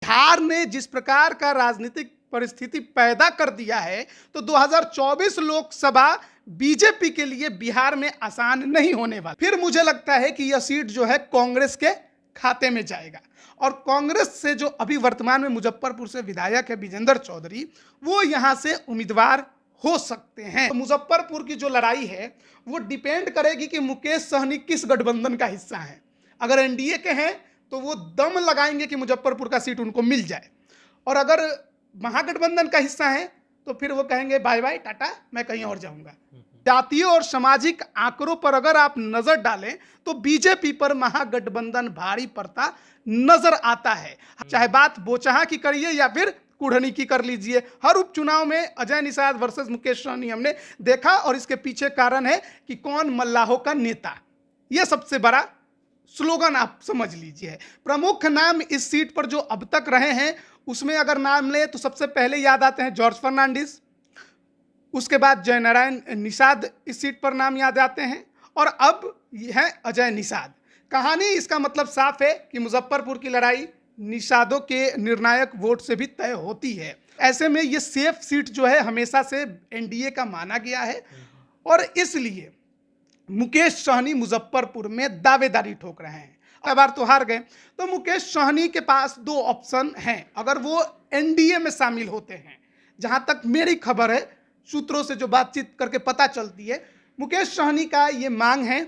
बिहार ने जिस प्रकार का राजनीतिक परिस्थिति पैदा कर दिया है, तो 2024 लोकसभा बीजेपी के लिए बिहार में आसान नहीं होने वाला। फिर मुझे लगता है कि यह सीट जो है कांग्रेस के खाते में जाएगा, और कांग्रेस से जो अभी वर्तमान में मुजफ्फरपुर से विधायक है विजेंद्र चौधरी, वो यहाँ से उम्मीदवार हो सकते हैं। तो मुजफ्फरपुर की जो लड़ाई है वो डिपेंड करेगी कि मुकेश सहनी किस गठबंधन का हिस्सा है। अगर एनडीए के हैं तो वो दम लगाएंगे कि मुजफ्फरपुर का सीट उनको मिल जाए, और अगर महागठबंधन का हिस्सा है तो फिर वो कहेंगे बाय बाय टाटा, मैं कहीं और जाऊंगा। जातीय और सामाजिक आंकड़ों पर अगर आप नजर डालें तो बीजेपी पर महागठबंधन भारी पड़ता नजर आता है। चाहे बात बोचहा की करिए या फिर कुढ़नी की कर लीजिए, हर उपचुनाव में अजय निषाद वर्सेस मुकेश सहनी हमने देखा, और इसके पीछे कारण है कि कौन मल्लाहों का नेता, यह सबसे बड़ा स्लोगन आप समझ लीजिए। प्रमुख नाम इस सीट पर जो अब तक रहे हैं उसमें अगर नाम ले तो सबसे पहले याद आते हैं जॉर्ज फर्नांडिस, उसके बाद जयनारायण निषाद इस सीट पर नाम याद आते हैं, और अब यह है अजय निषाद। कहानी इसका मतलब साफ है कि मुजफ्फरपुर की लड़ाई निषादों के निर्णायक वोट से भी तय होती है। ऐसे में ये सेफ सीट जो है हमेशा से एनडीए का माना गया है, और इसलिए मुकेश सहनी मुजफ्फरपुर में दावेदारी ठोक रहे हैं। अब बार तो हार गए, तो मुकेश सहनी के पास दो ऑप्शन हैं अगर वो एनडीए में शामिल होते हैं। जहां तक मेरी खबर है, सूत्रों से जो बातचीत करके पता चलती है, मुकेश सहनी का ये मांग है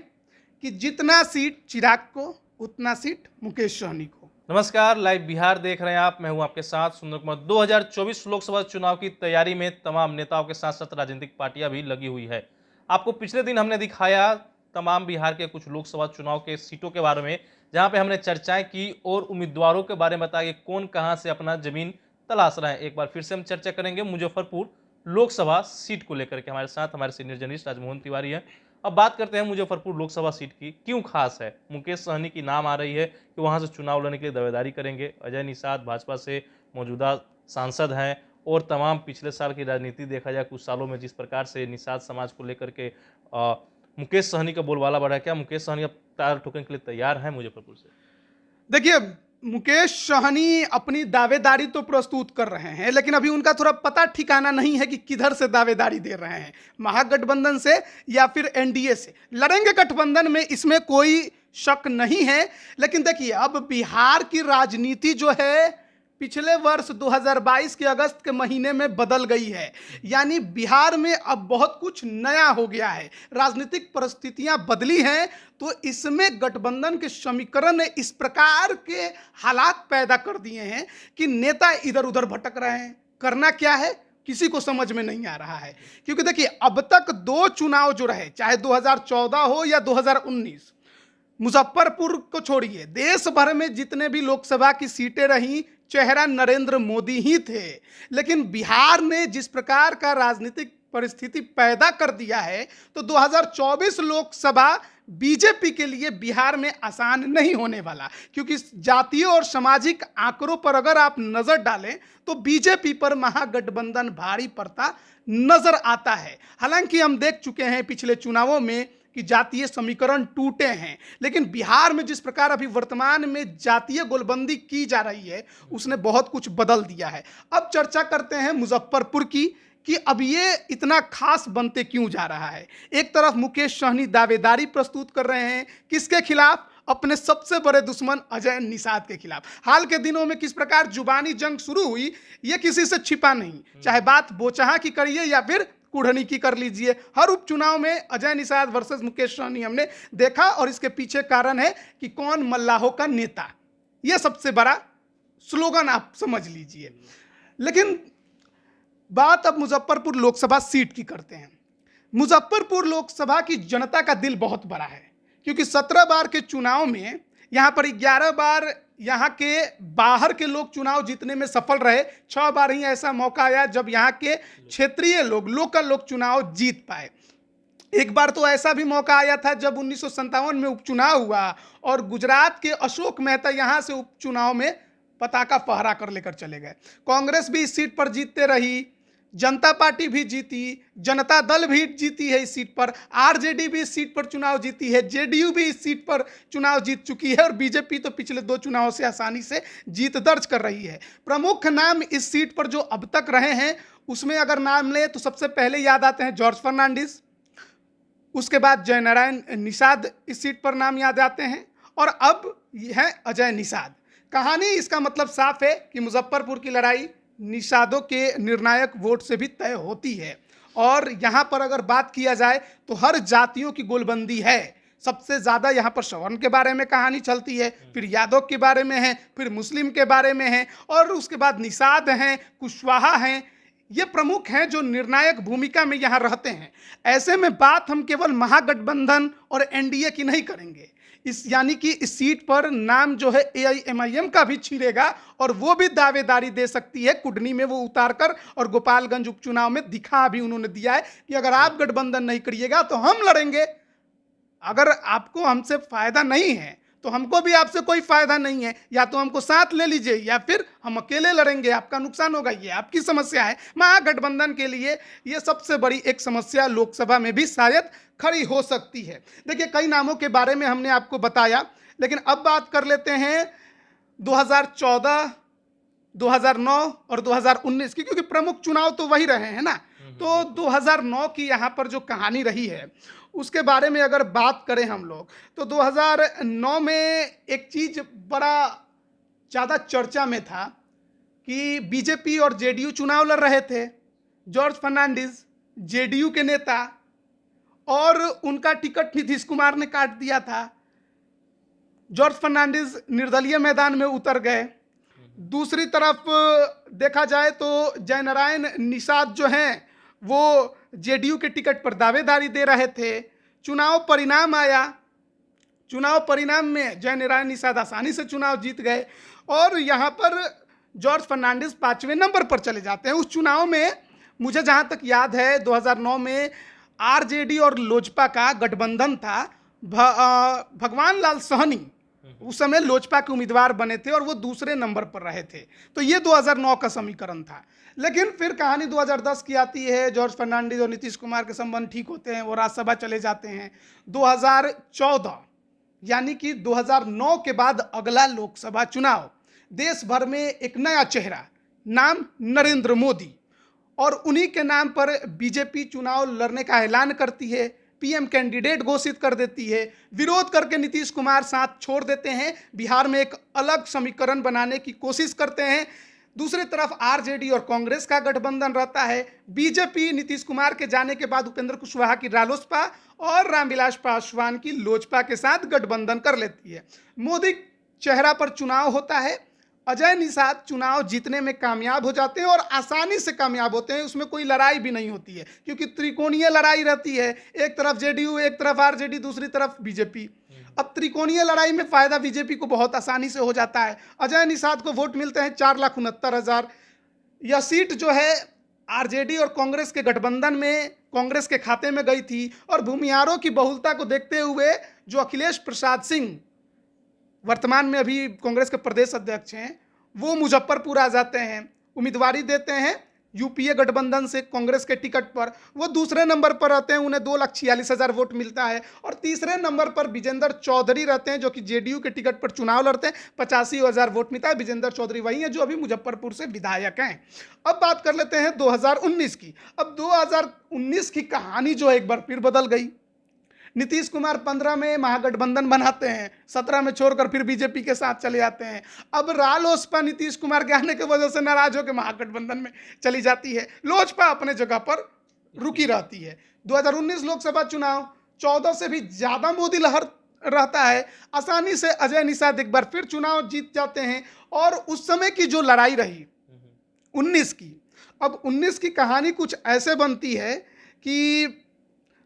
कि जितना सीट चिराग को उतना सीट मुकेश सहनी को। नमस्कार, लाइव बिहार देख रहे हैं आप, मैं हूं आपके साथ सुंदर कुमार। 2024 लोकसभा चुनाव की तैयारी में तमाम नेताओं के साथ साथ राजनीतिक पार्टियां भी लगी हुई है। आपको पिछले दिन हमने दिखाया तमाम बिहार के कुछ लोकसभा चुनाव के सीटों के बारे में, जहां पे हमने चर्चाएं की और उम्मीदवारों के बारे में बताया कि कौन कहां से अपना जमीन तलाश रहे हैं। एक बार फिर से हम चर्चा करेंगे मुजफ्फरपुर लोकसभा सीट को लेकर के। हमारे साथ हमारे सीनियर जर्नलिस्ट राजमोहन तिवारी हैं। अब बात करते हैं मुजफ्फरपुर लोकसभा सीट की, क्यों खास है। मुकेश सहनी की नाम आ रही है कि वहां से चुनाव लड़ने के लिए दावेदारी करेंगे। अजय निषाद भाजपा से मौजूदा सांसद हैं, और तमाम पिछले साल की राजनीति देखा जाए कुछ सालों में जिस प्रकार से निषाद समाज को लेकर के मुकेश सहनी का बोलबाला बढ़ा है, क्या मुकेश सहनी अब तार ठोकने के लिए तैयार है मुजफ्फरपुर से? देखिए, मुकेश सहनी अपनी दावेदारी तो प्रस्तुत कर रहे हैं, लेकिन अभी उनका थोड़ा पता ठिकाना नहीं है कि किधर से दावेदारी दे रहे हैं, महागठबंधन से या फिर एनडीए से। लड़ेंगे गठबंधन में, इसमें कोई शक नहीं है। लेकिन देखिए, अब बिहार की राजनीति जो है पिछले वर्ष 2022 के अगस्त के महीने में बदल गई है। यानी बिहार में अब बहुत कुछ नया हो गया है, राजनीतिक परिस्थितियां बदली हैं। तो इसमें गठबंधन के समीकरण ने इस प्रकार के हालात पैदा कर दिए हैं कि नेता इधर उधर भटक रहे हैं। करना क्या है किसी को समझ में नहीं आ रहा है, क्योंकि देखिए अब तक दो चुनाव जो रहे, चाहे 2014 हो या 2019, मुजफ्फरपुर को छोड़िए, देश भर में जितने भी लोकसभा की सीटें रहीं, चेहरा नरेंद्र मोदी ही थे। लेकिन बिहार ने जिस प्रकार का राजनीतिक परिस्थिति पैदा कर दिया है, तो 2024 लोकसभा बीजेपी के लिए बिहार में आसान नहीं होने वाला, क्योंकि जातीय और सामाजिक आंकड़ों पर अगर आप नजर डालें तो बीजेपी पर महागठबंधन भारी पड़ता नजर आता है। हालांकि हम देख चुके हैं पिछले चुनावों में कि जातीय समीकरण टूटे हैं, लेकिन बिहार में जिस प्रकार अभी वर्तमान में जातीय गोलबंदी की जा रही है उसने बहुत कुछ बदल दिया है। अब चर्चा करते हैं मुजफ्फरपुर की कि अब ये इतना खास बनते क्यों जा रहा है। एक तरफ मुकेश सहनी दावेदारी प्रस्तुत कर रहे हैं, किसके खिलाफ? अपने सबसे बड़े दुश्मन अजय निषाद के खिलाफ। हाल के दिनों में किस प्रकार जुबानी जंग शुरू हुई ये किसी से छिपा नहीं, चाहे बात बोचहा की करिए या फिर कुढ़नी की कर लीजिए, हर उपचुनाव में अजय निषाद वर्सेस मुकेश सहनी हमने देखा, और इसके पीछे कारण है कि कौन मल्लाहों का नेता, यह सबसे बड़ा स्लोगन आप समझ लीजिए। लेकिन बात अब मुजफ्फरपुर लोकसभा सीट की करते हैं। मुजफ्फरपुर लोकसभा की जनता का दिल बहुत बड़ा है, क्योंकि 17 बार के चुनाव में यहाँ पर 11 बार यहाँ के बाहर के लोग चुनाव जीतने में सफल रहे, 6 बार ही ऐसा मौका आया जब यहाँ के क्षेत्रीय लोग, लोकल लोग चुनाव जीत पाए। एक बार तो ऐसा भी मौका आया था जब 1957 में उपचुनाव हुआ और गुजरात के अशोक मेहता यहाँ से उपचुनाव में पताका फहरा कर लेकर चले गए। कांग्रेस भी इस सीट पर जीतते रही, जनता पार्टी भी जीती, जनता दल भी जीती है इस सीट पर, आरजेडी भी इस सीट पर चुनाव जीती है, जेडीयू भी इस सीट पर चुनाव जीत चुकी है और बीजेपी तो पिछले 2 चुनावों से आसानी से जीत दर्ज कर रही है। प्रमुख नाम इस सीट पर जो अब तक रहे हैं उसमें अगर नाम ले तो सबसे पहले याद आते हैं जॉर्ज फर्नांडिस, उसके बाद जयनारायण निषाद इस सीट पर नाम याद आते हैं और अब है अजय निषाद। कहानी इसका मतलब साफ है कि मुजफ्फरपुर की लड़ाई निषादों के निर्णायक वोट से भी तय होती है और यहाँ पर अगर बात किया जाए तो हर जातियों की गोलबंदी है। सबसे ज़्यादा यहाँ पर सवर्ण के बारे में कहानी चलती है, फिर यादव के बारे में है, फिर मुस्लिम के बारे में है और उसके बाद निषाद हैं, कुशवाहा हैं। ये प्रमुख हैं जो निर्णायक भूमिका में यहाँ रहते हैं। ऐसे में बात हम केवल महागठबंधन और एनडीए की नहीं करेंगे, इस यानी कि इस सीट पर नाम जो है एआईएमआईएम का भी छिड़ेगा और वो भी दावेदारी दे सकती है। कुडनी में वो उतार कर और गोपालगंज उपचुनाव में दिखा भी उन्होंने दिया है कि अगर आप गठबंधन नहीं करिएगा तो हम लड़ेंगे। अगर आपको हमसे फायदा नहीं है तो हमको भी आपसे कोई फायदा नहीं है, या तो हमको साथ ले लीजिए या फिर हम अकेले लड़ेंगे, आपका नुकसान होगा। ये आपकी समस्या है। महागठबंधन के लिए ये सबसे बड़ी एक समस्या लोकसभा में भी शायद खड़ी हो सकती है। देखिए, कई नामों के बारे में हमने आपको बताया, लेकिन अब बात कर लेते हैं 2014, 2009 और 2019 की, क्योंकि प्रमुख चुनाव तो वही रहे हैं ना। तो 2009 की यहाँ पर जो कहानी रही है उसके बारे में अगर बात करें हम लोग तो 2009 में एक चीज़ बड़ा ज़्यादा चर्चा में था कि बीजेपी और जेडीयू चुनाव लड़ रहे थे। जॉर्ज फर्नांडिस जेडीयू के नेता और उनका टिकट नीतीश कुमार ने काट दिया था। जॉर्ज फर्नांडिस निर्दलीय मैदान में उतर गए। दूसरी तरफ देखा जाए तो जयनारायण निषाद जो हैं वो जेडीयू के टिकट पर दावेदारी दे रहे थे। चुनाव परिणाम आया, चुनाव परिणाम में जयनारायण निषाद आसानी से चुनाव जीत गए और यहाँ पर जॉर्ज फर्नांडिस 5वें नंबर पर चले जाते हैं। उस चुनाव में मुझे जहाँ तक याद है 2009 में आरजेडी और लोजपा का गठबंधन था। भगवान लाल सहनी उस समय लोजपा के उम्मीदवार बने थे और वो दूसरे नंबर पर रहे थे। तो ये 2009 का समीकरण था। लेकिन फिर कहानी 2010 की आती है। जॉर्ज फर्नांडिस और नीतीश कुमार के संबंध ठीक होते हैं, वो राज्यसभा चले जाते हैं। 2014 यानी कि 2009 के बाद अगला लोकसभा चुनाव, देश भर में एक नया चेहरा, नाम नरेंद्र मोदी, और उन्हीं के नाम पर बीजेपी चुनाव लड़ने का ऐलान करती है, पीएम कैंडिडेट घोषित कर देती है। विरोध करके नीतीश कुमार साथ छोड़ देते हैं, बिहार में एक अलग समीकरण बनाने की कोशिश करते हैं। दूसरी तरफ आरजेडी और कांग्रेस का गठबंधन रहता है। बीजेपी नीतीश कुमार के जाने के बाद उपेंद्र कुशवाहा की रालोसपा और रामविलास पासवान की लोजपा के साथ गठबंधन कर लेती है। मोदी चेहरा पर चुनाव होता है। अजय निषाद चुनाव जीतने में कामयाब हो जाते हैं और आसानी से कामयाब होते हैं। उसमें कोई लड़ाई भी नहीं होती है क्योंकि त्रिकोणीय लड़ाई रहती है। एक तरफ जेडीयू, एक तरफ आरजेडी, दूसरी तरफ बीजेपी। अब त्रिकोणीय लड़ाई में फायदा बीजेपी को बहुत आसानी से हो जाता है। अजय निषाद को वोट मिलते हैं 4,69,000। यह सीट जो है आरजेडी और कांग्रेस के गठबंधन में कांग्रेस के खाते में गई थी और भूमिहारों की बहुलता को देखते हुए जो अखिलेश प्रसाद सिंह वर्तमान में अभी कांग्रेस के प्रदेश अध्यक्ष हैं, वो मुजफ्फरपुर आ जाते हैं, उम्मीदवारी देते हैं यूपीए गठबंधन से कांग्रेस के टिकट पर। वो दूसरे नंबर पर रहते हैं, उन्हें 2,46,000 वोट मिलता है। और तीसरे नंबर पर विजेंद्र चौधरी रहते हैं जो कि जेडीयू के टिकट पर चुनाव लड़ते हैं, 85,000 वोट मिलता है। विजेंद्र चौधरी वही हैं जो अभी मुजफ्फरपुर से विधायक हैं। अब बात कर लेते हैं 2019 की। अब 2019 की कहानी जो है एक बार फिर बदल गई। नीतीश कुमार 15 में महागठबंधन बनाते हैं, 17 में छोड़कर फिर बीजेपी के साथ चले जाते हैं। अब रालोसपा नीतीश कुमार के आने की वजह से नाराज होकर महागठबंधन में चली जाती है। लोजपा अपने जगह पर रुकी रहती है। 2019 लोकसभा चुनाव 14 से भी ज़्यादा मोदी लहर रहता है। आसानी से अजय निषाद एक बार फिर चुनाव जीत जाते हैं। और उस समय की जो लड़ाई रही 19 की, अब 19 की कहानी कुछ ऐसे बनती है कि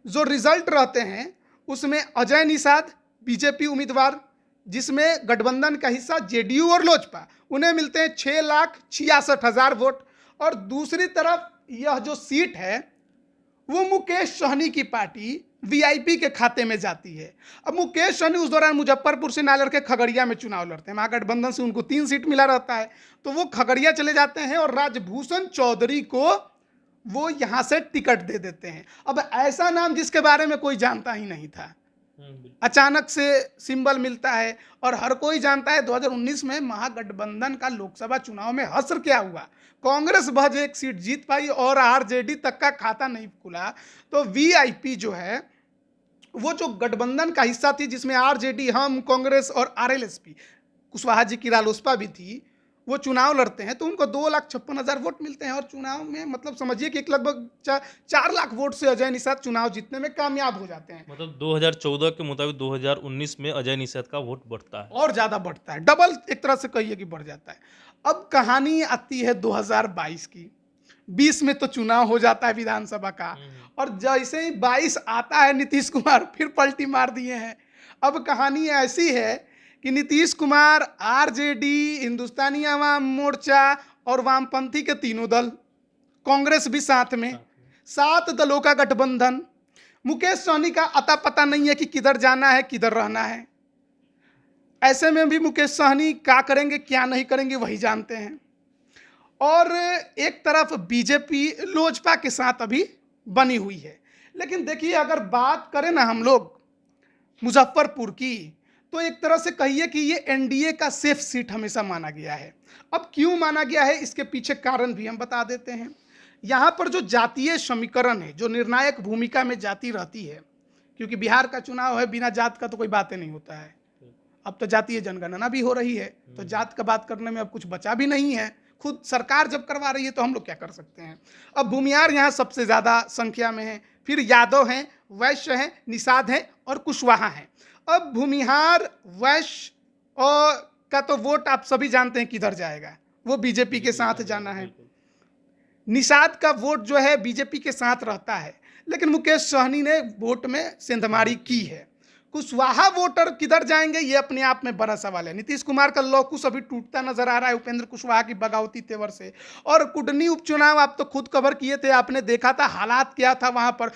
जो रिजल्ट रहते हैं उसमें अजय निषाद बीजेपी उम्मीदवार, जिसमें गठबंधन का हिस्सा जेडीयू और लोजपा, उन्हें मिलते हैं 6,66,000 वोट। और दूसरी तरफ यह जो सीट है वो मुकेश सहनी की पार्टी वीआईपी के खाते में जाती है। अब मुकेश सहनी उस दौरान मुजफ्फरपुर से ना लड़के खगड़िया में चुनाव लड़ते हैं। महागठबंधन से उनको 3 सीट मिला रहता है, तो वो खगड़िया चले जाते हैं और राजभूषण चौधरी को वो यहाँ से टिकट दे देते हैं। अब ऐसा नाम जिसके बारे में कोई जानता ही नहीं था, अचानक से सिंबल मिलता है और हर कोई जानता है 2019 में महागठबंधन का लोकसभा चुनाव में हश्र क्या हुआ। कांग्रेस महज एक सीट जीत पाई और आरजेडी तक का खाता नहीं खुला। तो वीआईपी जो है वो जो गठबंधन का हिस्सा थी, जिसमें आरजेडी, हम, कांग्रेस और आरएलएसपी, कुशवाहा जी की रालोसपा भी थी, वो चुनाव लड़ते हैं तो उनको 2,56,000 वोट मिलते हैं और चुनाव में मतलब समझिए कि एक लगभग 4 लाख वोट से अजय निषाद चुनाव जीतने में कामयाब हो जाते हैं। मतलब 2014 के मुताबिक 2019 में अजय निषाद का वोट बढ़ता है और ज्यादा बढ़ता है, डबल एक तरह से कहिए कि बढ़ जाता है। अब कहानी आती है 2022 की। 20 में तो चुनाव हो जाता है विधानसभा का, और जैसे ही 22 आता है नीतीश कुमार फिर पलटी मार दिए हैं। अब कहानी ऐसी है कि नीतीश कुमार, आरजेडी, हिंदुस्तानी आवाम मोर्चा और वामपंथी के तीनों दल, कांग्रेस भी साथ में, 7 दलों का गठबंधन। मुकेश सहनी का अता पता नहीं है कि किधर जाना है किधर रहना है। ऐसे में भी मुकेश सहनी क्या करेंगे क्या नहीं करेंगे वही जानते हैं। और एक तरफ बीजेपी लोजपा के साथ अभी बनी हुई है। लेकिन देखिए, अगर बात करें ना हम लोग मुजफ्फरपुर की, तो एक तरह से कहिए कि ये एनडीए का सेफ सीट हमेशा माना गया है। अब क्यों माना गया है, इसके पीछे कारण भी हम बता देते हैं। यहाँ पर जो जातीय समीकरण है, जो निर्णायक भूमिका में जाति रहती है, क्योंकि बिहार का चुनाव है, बिना जात का तो कोई बातें नहीं होता है। अब तो जातीय जनगणना भी हो रही है, तो जात का बात करने में अब कुछ बचा भी नहीं है। खुद सरकार जब करवा रही है तो हम लोग क्या कर सकते हैं। अब भूमियार यहाँ सबसे ज़्यादा संख्या में है, फिर यादव हैं, वैश्य हैं, निषाद हैं और कुशवाहा हैं। अब भूमिहार, वैश्य और का तो वोट आप सभी जानते हैं किधर जाएगा, वो बीजेपी के साथ जाना है। निषाद का वोट जो है बीजेपी के साथ रहता है, लेकिन मुकेश सहनी ने वोट में सेंधमारी की है। कुशवाहा वोटर किधर जाएंगे ये अपने आप में बड़ा सवाल है। नीतीश कुमार का लौकुश अभी टूटता नजर आ रहा है उपेंद्र कुशवाहा की बगावती तेवर से। और कुडनी उपचुनाव आप तो खुद कवर किए थे, आपने देखा था हालात क्या था वहां पर।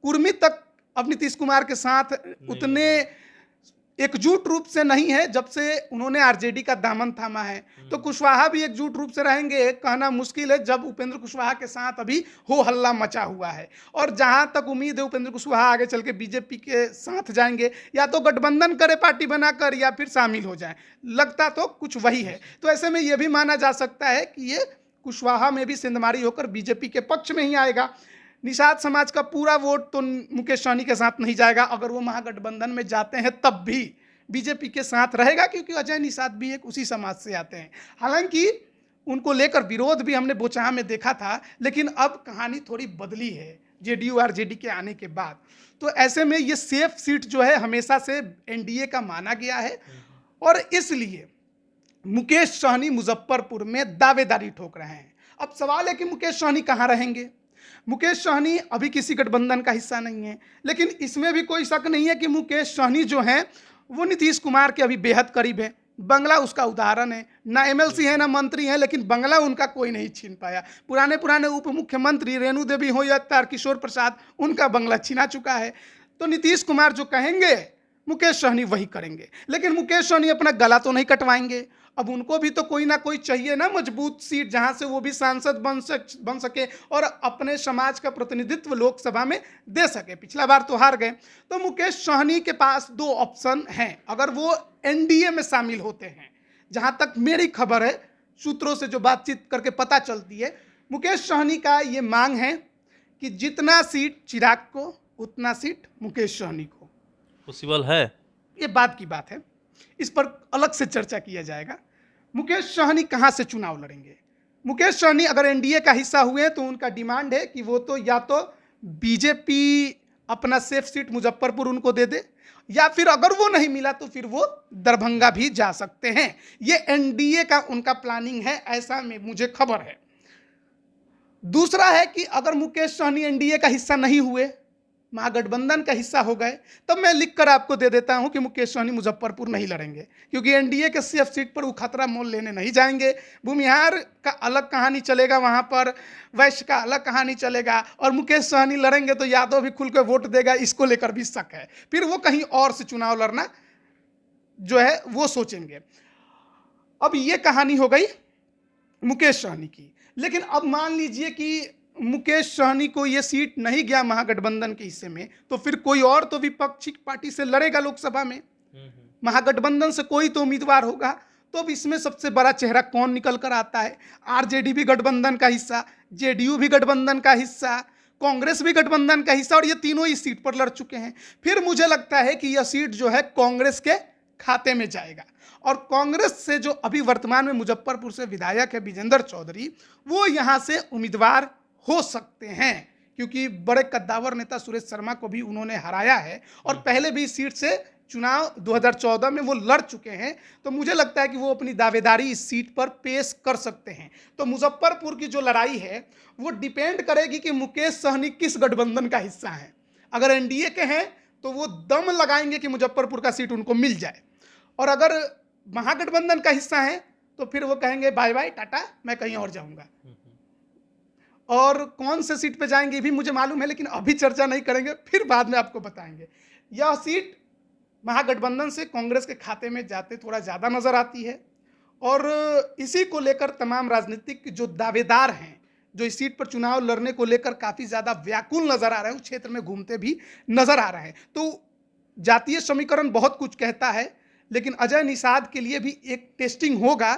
कुर्मी तक अब नीतीश कुमार के साथ उतने एकजुट रूप से नहीं है जब से उन्होंने आरजेडी का दामन थामा है। तो कुशवाहा भी एकजुट रूप से रहेंगे कहना मुश्किल है, जब उपेंद्र कुशवाहा के साथ अभी हो हल्ला मचा हुआ है। और जहां तक उम्मीद है उपेंद्र कुशवाहा आगे चल के बीजेपी के साथ जाएंगे, या तो गठबंधन करे पार्टी बनाकर या फिर शामिल हो जाए, लगता तो कुछ वही है। तो ऐसे में यह भी माना जा सकता है कि ये कुशवाहा में भी सेंधमारी होकर बीजेपी के पक्ष में ही आएगा। निषाद समाज का पूरा वोट तो मुकेश सहनी के साथ नहीं जाएगा, अगर वो महागठबंधन में जाते हैं तब भी बीजेपी के साथ रहेगा, क्योंकि अजय निषाद भी एक उसी समाज से आते हैं। हालांकि उनको लेकर विरोध भी हमने बोचाहा में देखा था, लेकिन अब कहानी थोड़ी बदली है जेडीयू आरजेडी के आने के बाद। तो ऐसे में ये सेफ सीट जो है हमेशा से एनडीए का माना गया है, और इसलिए मुकेश सहनी मुजफ्फरपुर में दावेदारी ठोक रहे हैं। अब सवाल है कि मुकेश सहनी कहाँ रहेंगे। मुकेश सहनी अभी किसी गठबंधन का हिस्सा नहीं है, लेकिन इसमें भी कोई शक नहीं है कि मुकेश सहनी जो हैं वो नीतीश कुमार के अभी बेहद करीब है। बंगला उसका उदाहरण है, ना एमएलसी है ना मंत्री है, लेकिन बंगला उनका कोई नहीं छीन पाया। पुराने उप मुख्यमंत्री रेणु देवी हो या तारकिशोर प्रसाद, उनका बंगला छीना चुका है। तो नीतीश कुमार जो कहेंगे मुकेश सहनी वही करेंगे, लेकिन मुकेश सहनी अपना गला तो नहीं कटवाएंगे। अब उनको भी तो कोई ना कोई चाहिए ना मजबूत सीट, जहां से वो भी सांसद बन सके और अपने समाज का प्रतिनिधित्व लोकसभा में दे सके। पिछला बार तो हार गए। तो मुकेश सहनी के पास 2 ऑप्शन हैं अगर वो एनडीए में शामिल होते हैं। जहां तक मेरी खबर है, सूत्रों से जो बातचीत करके पता चलती है, मुकेश सहनी का ये मांग है कि जितना सीट चिराग को उतना सीट मुकेश सहनी को। पॉसिबल है, ये बात की बात है, इस पर अलग से चर्चा किया जाएगा। मुकेश सहनी कहां से चुनाव लड़ेंगे। मुकेश सहनी अगर एनडीए का हिस्सा हुए तो उनका डिमांड है कि वो तो या तो बीजेपी अपना सेफ सीट मुजफ्फरपुर उनको दे दे, या फिर अगर वो नहीं मिला तो फिर वो दरभंगा भी जा सकते हैं। ये एनडीए का उनका प्लानिंग है, ऐसा में मुझे खबर है। दूसरा है कि अगर मुकेश सहनी एनडीए का हिस्सा नहीं हुए, महागठबंधन का हिस्सा हो गए, तब मैं लिखकर आपको दे देता हूं कि मुकेश सहनी मुजफ्फरपुर नहीं लड़ेंगे, क्योंकि एनडीए के सेफ सीट पर वो खतरा मोल लेने नहीं जाएंगे। भूमिहार का अलग कहानी चलेगा, वहां पर वैश्य का अलग कहानी चलेगा, और मुकेश सहनी लड़ेंगे तो यादव भी खुल के वोट देगा, इसको लेकर भी शक है। फिर वो कहीं और से चुनाव लड़ना जो है वो सोचेंगे। अब ये कहानी हो गई मुकेश सहनी की। लेकिन अब मान लीजिए कि मुकेश सहनी को ये सीट नहीं गया महागठबंधन के हिस्से में, तो फिर कोई और तो विपक्षी पार्टी से लड़ेगा लोकसभा में, महागठबंधन से कोई तो उम्मीदवार होगा। तो अब इसमें सबसे बड़ा चेहरा कौन निकल कर आता है? आरजेडी भी गठबंधन का हिस्सा, जेडीयू भी गठबंधन का हिस्सा, कांग्रेस भी गठबंधन का हिस्सा, और ये तीनों इस सीट पर लड़ चुके हैं। फिर मुझे लगता है कि यह सीट जो है कांग्रेस के खाते में जाएगा, और कांग्रेस से जो अभी वर्तमान में मुजफ्फरपुर से विधायक है विजेंद्र चौधरी, वो यहाँ से उम्मीदवार हो सकते हैं, क्योंकि बड़े कद्दावर नेता सुरेश शर्मा को भी उन्होंने हराया है, और पहले भी इस सीट से चुनाव 2014 में वो लड़ चुके हैं। तो मुझे लगता है कि वो अपनी दावेदारी इस सीट पर पेश कर सकते हैं। तो मुजफ्फरपुर की जो लड़ाई है वो डिपेंड करेगी कि मुकेश सहनी किस गठबंधन का हिस्सा है। अगर एनडीए के हैं तो वो दम लगाएंगे कि मुजफ्फरपुर का सीट उनको मिल जाए, और अगर महागठबंधन का हिस्सा है तो फिर वो कहेंगे बाय बाय टाटा, मैं कहीं और जाऊंगा। और कौन से सीट पे जाएंगे भी मुझे मालूम है, लेकिन अभी चर्चा नहीं करेंगे, फिर बाद में आपको बताएंगे। यह सीट महागठबंधन से कांग्रेस के खाते में जाते थोड़ा ज़्यादा नज़र आती है, और इसी को लेकर तमाम राजनीतिक जो दावेदार हैं, जो इस सीट पर चुनाव लड़ने को लेकर काफ़ी ज़्यादा व्याकुल नज़र आ रहे हैं, उस क्षेत्र में घूमते भी नज़र आ रहे हैं। तो जातीय समीकरण बहुत कुछ कहता है, लेकिन अजय निषाद के लिए भी एक टेस्टिंग होगा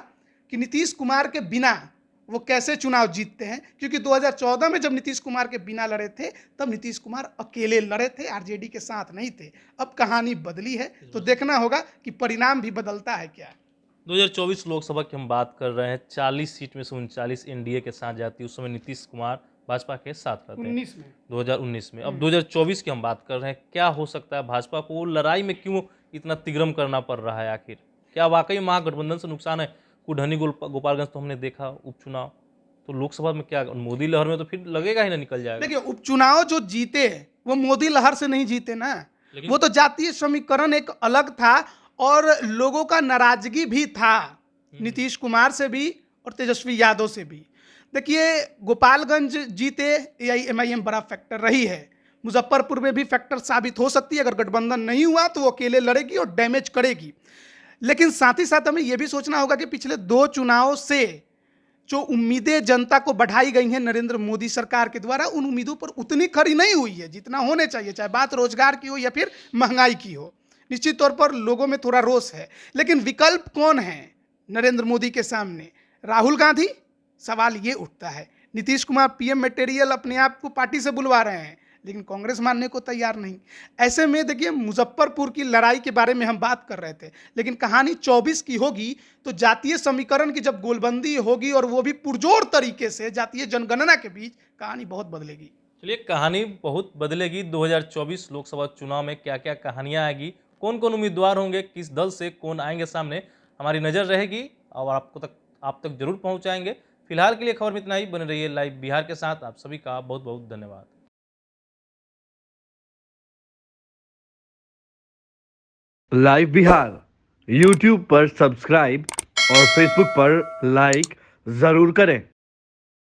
कि नीतीश कुमार के बिना वो कैसे चुनाव जीतते हैं, क्योंकि 2014 में जब नीतीश कुमार के बिना लड़े थे तब नीतीश कुमार अकेले लड़े थे, आरजेडी के साथ नहीं थे। अब कहानी बदली है, तो देखना होगा कि परिणाम भी बदलता है क्या। 2024 लोकसभा की हम बात कर रहे हैं, 40 सीट में से 39 एनडीए के साथ जाती है। उस समय नीतीश कुमार भाजपा के साथ रहते हैं 2019 में। अब 2024 की हम बात कर रहे हैं, क्या हो सकता है? भाजपा को लड़ाई में क्यों इतना तिगरम करना पड़ रहा है? आखिर क्या वाकई महागठबंधन से नुकसान है? कुढ़नी गोपालगंज तो हमने देखा उपचुनाव, तो लोकसभा में क्या मोदी लहर में तो फिर लगेगा ही ना निकल जाएगा। देखिए, उपचुनाव जो जीते वो मोदी लहर से नहीं जीते ना, वो तो जातीय समीकरण एक अलग था, और लोगों का नाराजगी भी था नीतीश कुमार से भी और तेजस्वी यादव से भी। देखिए, गोपालगंज जीते एआईएमआईएम बड़ा फैक्टर रही है, मुजफ्फरपुर में भी फैक्टर साबित हो सकती है। अगर गठबंधन नहीं हुआ तो वो अकेले लड़ेगी और डैमेज करेगी। लेकिन साथ ही साथ हमें यह भी सोचना होगा कि पिछले 2 चुनाव से जो उम्मीदें जनता को बढ़ाई गई हैं नरेंद्र मोदी सरकार के द्वारा, उन उम्मीदों पर उतनी खरी नहीं हुई है जितना होने चाहिए, चाहे बात रोजगार की हो या फिर महंगाई की हो। निश्चित तौर पर लोगों में थोड़ा रोष है, लेकिन विकल्प कौन है नरेंद्र मोदी के सामने? राहुल गांधी? सवाल ये उठता है। नीतीश कुमार पीएम मटेरियल अपने आप को पार्टी से बुलवा रहे हैं, लेकिन कांग्रेस मानने को तैयार नहीं। ऐसे में देखिए, मुजफ्फरपुर की लड़ाई के बारे में हम बात कर रहे थे, लेकिन कहानी 24 की होगी तो जातीय समीकरण की जब गोलबंदी होगी, और वो भी पुरजोर तरीके से जातीय जनगणना के बीच, कहानी बहुत बदलेगी। चलिए, कहानी बहुत बदलेगी। 2024 लोकसभा चुनाव में क्या क्या कहानियां आएगी, कौन कौन उम्मीदवार होंगे, किस दल से कौन आएंगे सामने, हमारी नज़र रहेगी और आप तक जरूर पहुंचाएंगे। फिलहाल के लिए खबर में इतना ही। बने रहिए लाइव बिहार के साथ। आप सभी का बहुत बहुत धन्यवाद। लाइव बिहार यूट्यूब पर सब्सक्राइब और फेसबुक पर लाइक जरूर करें।